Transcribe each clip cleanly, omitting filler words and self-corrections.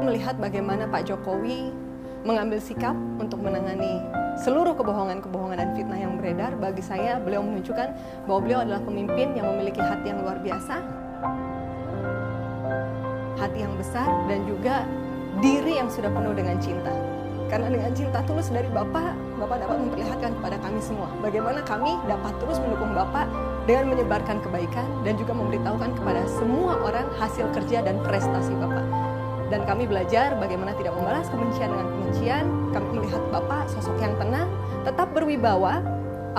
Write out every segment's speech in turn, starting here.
Melihat bagaimana Pak Jokowi mengambil sikap untuk menangani seluruh kebohongan-kebohongan dan fitnah yang beredar, bagi saya beliau menunjukkan bahwa beliau adalah pemimpin yang memiliki hati yang luar biasa, hati yang besar, dan juga diri yang sudah penuh dengan cinta. Karena dengan cinta tulus dari Bapak dapat memperlihatkan kepada kami semua bagaimana kami dapat terus mendukung Bapak dengan menyebarkan kebaikan dan juga memberitahukan kepada semua orang hasil kerja dan prestasi Bapak. Dan kami belajar bagaimana tidak membalas kebencian dengan kebencian. Kami melihat Bapak sosok yang tenang, tetap berwibawa,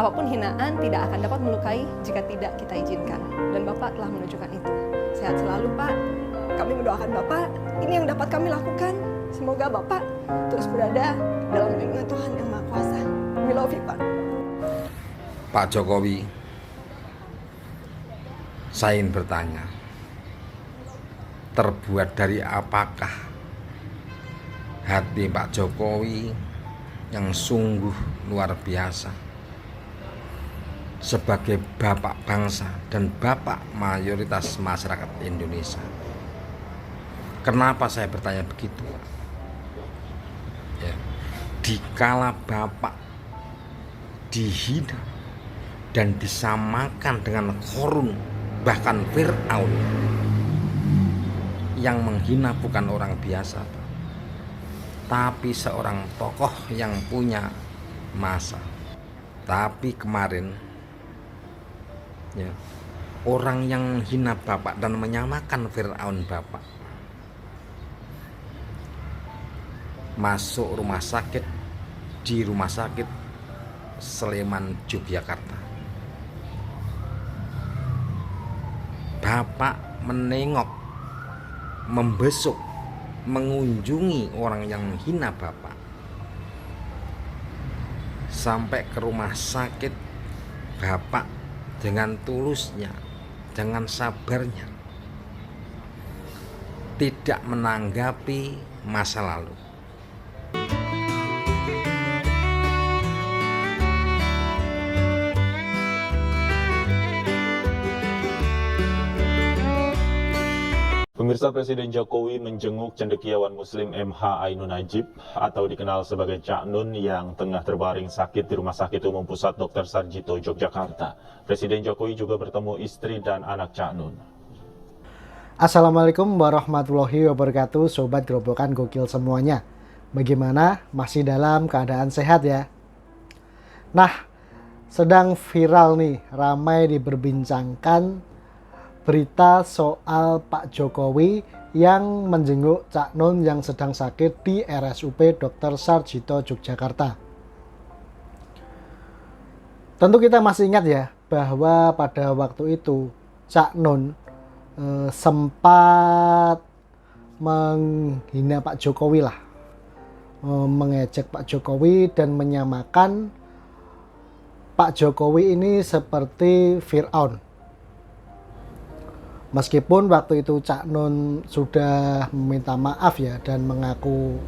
apapun hinaan tidak akan dapat melukai jika tidak kita izinkan. Dan Bapak telah menunjukkan itu. Sehat selalu Pak, kami mendoakan Bapak, ini yang dapat kami lakukan. Semoga Bapak terus berada dalam lindungan Tuhan yang Maha Kuasa. We love you Pak. Pak Jokowi, saya ingin bertanya, terbuat dari apakah hati Pak Jokowi yang sungguh luar biasa sebagai bapak bangsa dan bapak mayoritas masyarakat Indonesia? Kenapa saya bertanya begitu? Ya, dikala bapak dihina dan disamakan dengan Qarun, bahkan Fir'aun, yang menghina bukan orang biasa, tapi seorang tokoh yang punya masa. Tapi kemarin ya, orang yang menghina Bapak dan menyamakan Fir'aun Bapak masuk rumah sakit di Rumah Sakit Sleman, Yogyakarta. Bapak menengok, membesuk, mengunjungi orang yang menghina Bapak. Sampai ke rumah sakit, Bapak dengan tulusnya, dengan sabarnya, tidak menanggapi masa lalu. Pemirsa, Presiden Jokowi menjenguk cendekiawan Muslim MH Ainun Najib atau dikenal sebagai Cak Nun yang tengah terbaring sakit di Rumah Sakit Umum Pusat Dr. Sarjito, Yogyakarta. Presiden Jokowi juga bertemu istri dan anak Cak Nun. Assalamualaikum warahmatullahi wabarakatuh, Sobat Gerobokan Gokil semuanya. Bagaimana? Masih dalam keadaan sehat ya? Nah, sedang viral nih, ramai diperbincangkan berita soal Pak Jokowi yang menjenguk Cak Nun yang sedang sakit di RSUP Dr. Sarjito, Yogyakarta. Tentu kita masih ingat ya, bahwa pada waktu itu Cak Nun sempat menghina Pak Jokowi lah, mengejek Pak Jokowi dan menyamakan Pak Jokowi ini seperti Fir'aun. Meskipun waktu itu Cak Nun sudah meminta maaf ya dan mengaku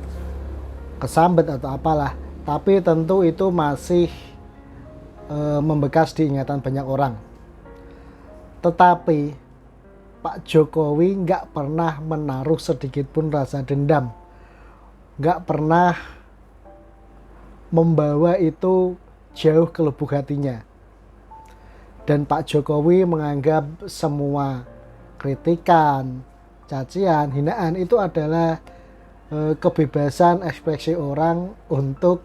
kesambet atau apalah, tapi tentu itu masih membekas di ingatan banyak orang. Tetapi Pak Jokowi nggak pernah menaruh sedikit pun rasa dendam, nggak pernah membawa itu jauh ke lubuk hatinya. Dan Pak Jokowi menganggap semua kritikan, cacian, hinaan itu adalah kebebasan ekspresi orang untuk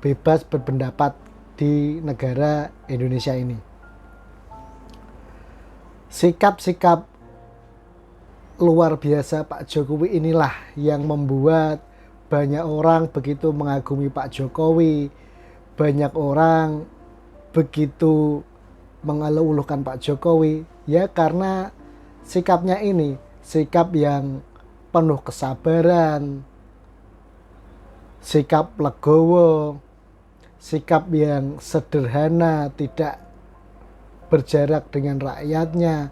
bebas berpendapat di negara Indonesia ini. Sikap-sikap luar biasa Pak Jokowi inilah yang membuat banyak orang begitu mengagumi Pak Jokowi, banyak orang begitu mengeluh-elukan Pak Jokowi, ya karena sikapnya ini, sikap yang penuh kesabaran, sikap legowo, sikap yang sederhana, tidak berjarak dengan rakyatnya.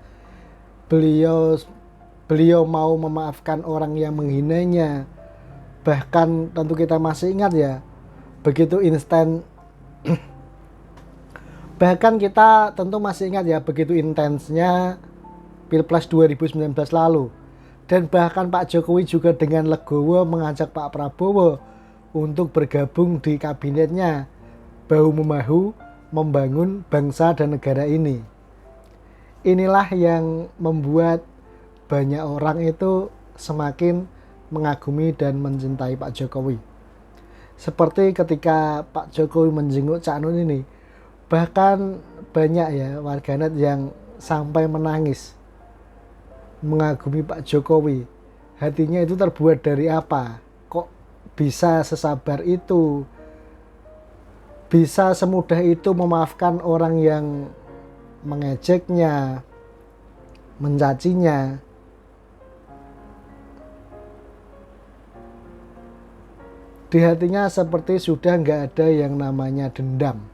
Beliau mau memaafkan orang yang menghinanya. Bahkan tentu kita masih ingat ya, begitu instan. Bahkan kita tentu masih ingat ya, begitu intensnya Pilpres 2019 lalu, Dan bahkan Pak Jokowi juga dengan legowo mengajak Pak Prabowo untuk bergabung di kabinetnya, bahu-membahu membangun bangsa dan negara ini. Inilah yang membuat banyak orang itu semakin mengagumi dan mencintai Pak Jokowi. Seperti ketika Pak Jokowi menjenguk Cak Nun ini, bahkan banyak ya warganet yang sampai menangis mengagumi Pak Jokowi. Hatinya itu terbuat dari apa? Kok bisa sesabar itu? Bisa semudah itu memaafkan orang yang mengejeknya, mencacinya. Di hatinya seperti sudah nggak ada yang namanya dendam.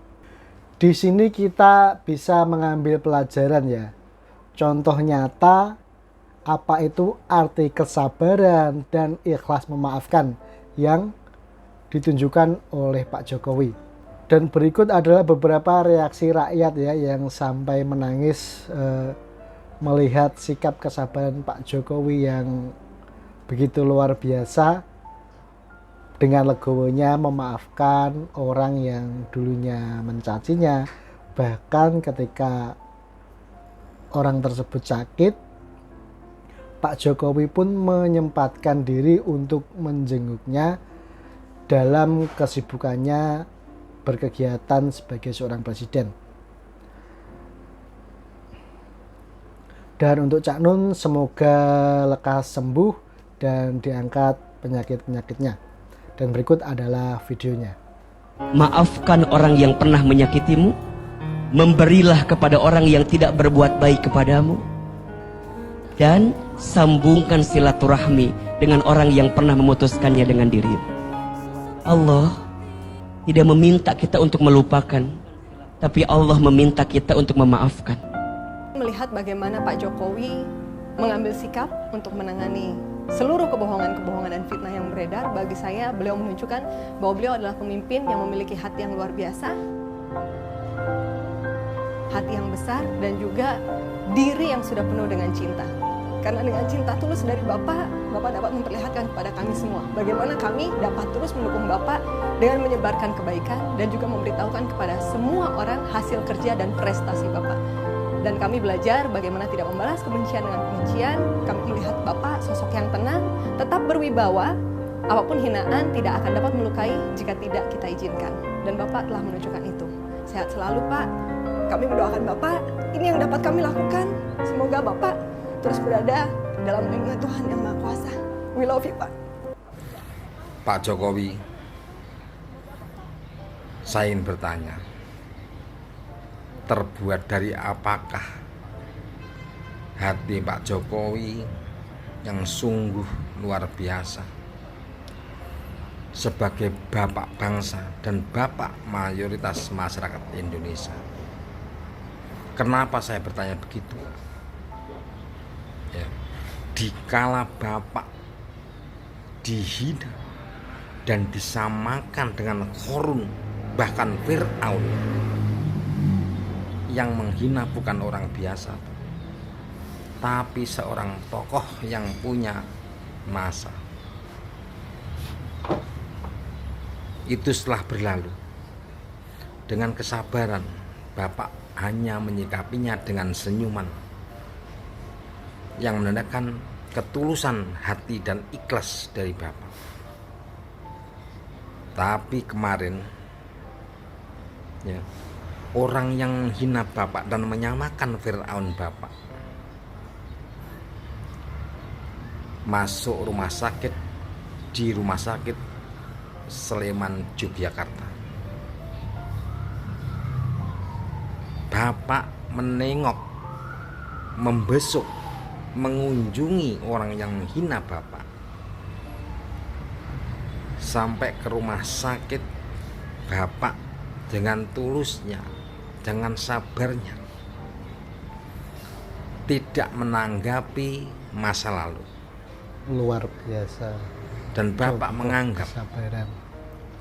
Di sini kita bisa mengambil pelajaran ya. Contoh nyata apa itu arti kesabaran dan ikhlas memaafkan yang ditunjukkan oleh Pak Jokowi. Dan berikut adalah beberapa reaksi rakyat ya yang sampai menangis melihat sikap kesabaran Pak Jokowi yang begitu luar biasa dengan legowonya memaafkan orang yang dulunya mencacinya. Bahkan ketika orang tersebut sakit, Pak Jokowi pun menyempatkan diri untuk menjenguknya dalam kesibukannya berkegiatan sebagai seorang presiden. Dan untuk Cak Nun semoga lekas sembuh dan diangkat penyakit-penyakitnya. Dan berikut adalah videonya. Maafkan orang yang pernah menyakitimu, memberilah kepada orang yang tidak berbuat baik kepadamu, dan sambungkan silaturahmi dengan orang yang pernah memutuskannya dengan dirimu. Allah tidak meminta kita untuk melupakan, tapi Allah meminta kita untuk memaafkan. Melihat bagaimana Pak Jokowi mengambil sikap untuk menangani seluruh kebohongan-kebohongan dan fitnah yang beredar, bagi saya beliau menunjukkan bahwa beliau adalah pemimpin yang memiliki hati yang luar biasa, hati yang besar, dan juga diri yang sudah penuh dengan cinta. Karena dengan cinta tulus dari Bapak dapat memperlihatkan kepada kami semua bagaimana kami dapat terus mendukung Bapak dengan menyebarkan kebaikan dan juga memberitahukan kepada semua orang hasil kerja dan prestasi Bapak. Dan kami belajar bagaimana tidak membalas kebencian dengan kebencian. Kami melihat Bapak sosok yang tenang, tetap berwibawa, apapun hinaan tidak akan dapat melukai jika tidak kita izinkan. Dan Bapak telah menunjukkan itu. Sehat selalu Pak. Kami mendoakan Bapak, ini yang dapat kami lakukan. Semoga Bapak terus berada dalam lindungan Tuhan yang Maha Kuasa. We love you, Pak. Pak Jokowi, saya ingin bertanya, terbuat dari apakah hati Pak Jokowi yang sungguh luar biasa sebagai bapak bangsa dan bapak mayoritas masyarakat Indonesia? Kenapa saya bertanya begitu? Ya, dikala Bapak dihina dan disamakan dengan Qarun, bahkan Fir'aun, yang menghina bukan orang biasa, tapi seorang tokoh yang punya masa. Itu setelah berlalu, dengan kesabaran Bapak hanya menyikapinya dengan senyuman yang menandakan ketulusan hati dan ikhlas dari Bapak. Tapi kemarin ya, orang yang hina Bapak dan menyamakan Fir'aun Bapak masuk rumah sakit di Rumah Sakit Sleman, Yogyakarta. Bapak menengok, membesuk, mengunjungi orang yang hina Bapak. Sampai ke rumah sakit, Bapak dengan tulusnya, dengan sabarnya, tidak menanggapi masa lalu. Luar biasa. Dan Bapak Contoh menganggap kesabaran.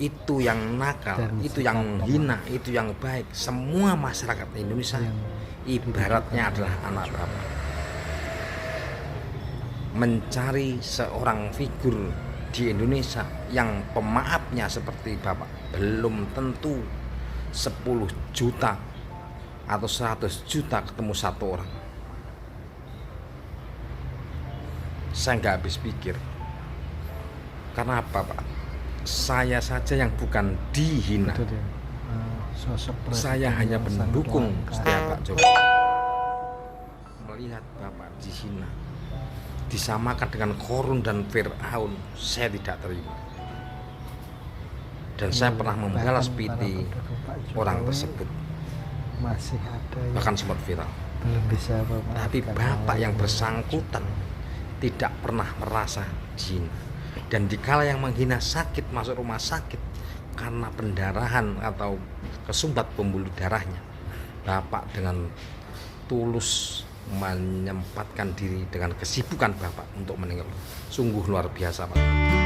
itu yang nakal, Dan itu yang sikap hina, itu yang baik. Semua masyarakat Indonesia Yang ibaratnya adalah anak Bapak. mencari seorang figur di Indonesia yang pemaafnya seperti Bapak belum tentu 10 juta atau 100 juta ketemu satu orang. Saya nggak habis pikir. Karena apa, Pak? Saya saja yang bukan dihina. Itu dia. Sosok Saya hanya presiden yang pendukung sangat setia langka. Pak Jokowi. Melihat Bapak dihina, disamakan dengan Korun dan Fir'aun, saya tidak terima. Dan saya pernah membalas Bahkan piti para pendukung Pak Jokowi orang tersebut, masih ada yang bahkan sempat viral. belum bisa memaafkan Tapi Bapak hal yang bersangkutan tidak pernah merasa dihina. Dan dikala yang menghina sakit masuk rumah sakit karena pendarahan atau kesumbat pembuluh darahnya, Bapak dengan tulus menyempatkan diri dengan kesibukan Bapak untuk meninggal. Sungguh luar biasa, Pak.